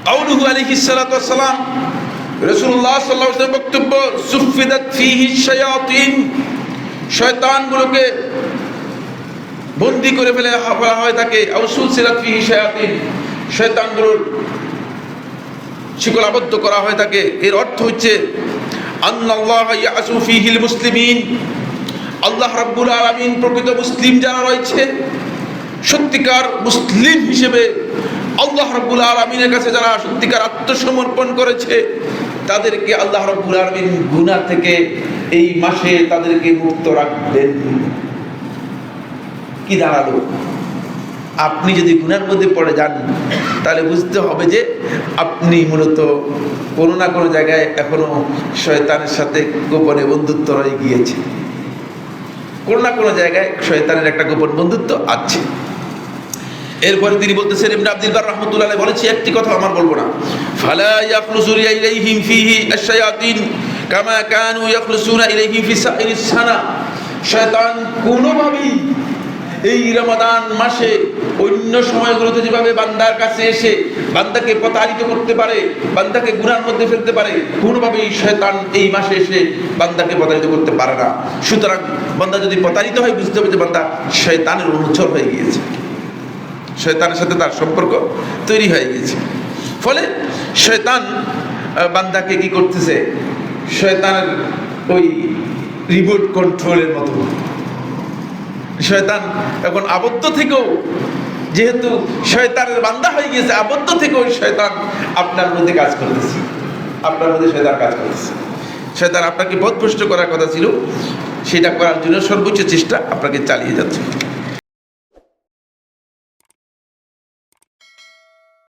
কাউলুহু আলাইহিস সালাতু ওয়াস সালাম, রাসূলুল্লাহ সাল্লাল্লাহু আলাইহি ওয়াসাল্লাম বক্তব্য, সুফিদাত ফীহি শায়াতিন, শয়তানগুলোকে বন্দী করে ফেলা হয় তাকে, আও সুলসিলাত ফীহি শায়াতিন, শয়তানগুলোর শিকল আবদ্ধ করা হয় তাকে। এর অর্থ হচ্ছে আন্নাল্লাহ ইয়াসু ফীহিল মুসলিমিন, আল্লাহ রাব্বুল আলামিন প্রকৃত মুসলিম যারা রয়েছে, সত্যিকার মুসলিম হিসেবে আল্লাহ রাব্বুল আলামিনের কাছে যারা সত্যিকার আত্মসমর্পণ করেছে, তাদেরকে আল্লাহ রাব্বুল আলামিন গুনাহ থেকে এই মাসে তাদেরকে মুক্ত রাখবেন। কি দাঁড়ালো? আপনি যদি গুনার মধ্যে পড়ে যান, তাহলে বুঝতে হবে যে আপনি মূলত কোনো না কোনো জায়গায় এখনো শয়তানের সাথে গোপনে বন্ধুত্ব রয়ে গিয়েছে। কোনো না কোনো জায়গায় শয়তানের একটা গোপন বন্ধুত্ব আছে। এরপরে তিনি বলতেছেন, ইবনে আব্দুল বার রাহমাতুল্লাহ আলাইহি বলেছে, একটি কথা আমার বলবো না, ফালা ইয়াখলুসু ইলাইহিম ফীহি আশ-শায়াতিন কামা কানু ইয়াখলুসুনা ইলাইহিম ফি সাইরিস সানা। শয়তান কোনোভাবেই এই রমাদান মাসে অন্য সময়গুলোতে যেভাবে বান্দার কাছে এসে বান্দাকে প্রতারিত করতে পারে, বান্দাকে গুনার মধ্যে ফেলতে পারে, কোনোভাবেই শয়তান এই মাসে এসে বান্দাকে প্রতারিত করতে পারে না। সুতরাং বান্দা যদি প্রতারিত হয়, বুঝতে হবে যে বান্দা শয়তানের অনুচর হয়ে গিয়েছে, শয়তানের সাথে তার সম্পর্ক তৈরি হয়ে গেছে। ফলে শয়তান বান্দাকে কি করতেছে, শয়তানের ওই রিমোট কন্ট্রোলের মতো। শয়তান এখন আবদ্ধ থেকেও, যেহেতু শয়তানের বান্দা হয়ে গিয়েছে, আবদ্ধ থেকেও শয়তান আপনার মধ্যে কাজ করতেছে, আপনার মধ্যে শয়তান কাজ করতেছে। শয়তান আপনাকে পথভ্রষ্ট করার কথা ছিল, সেটা করার জন্য সর্বোচ্চ চেষ্টা আপনাকে চালিয়ে যাচ্ছে।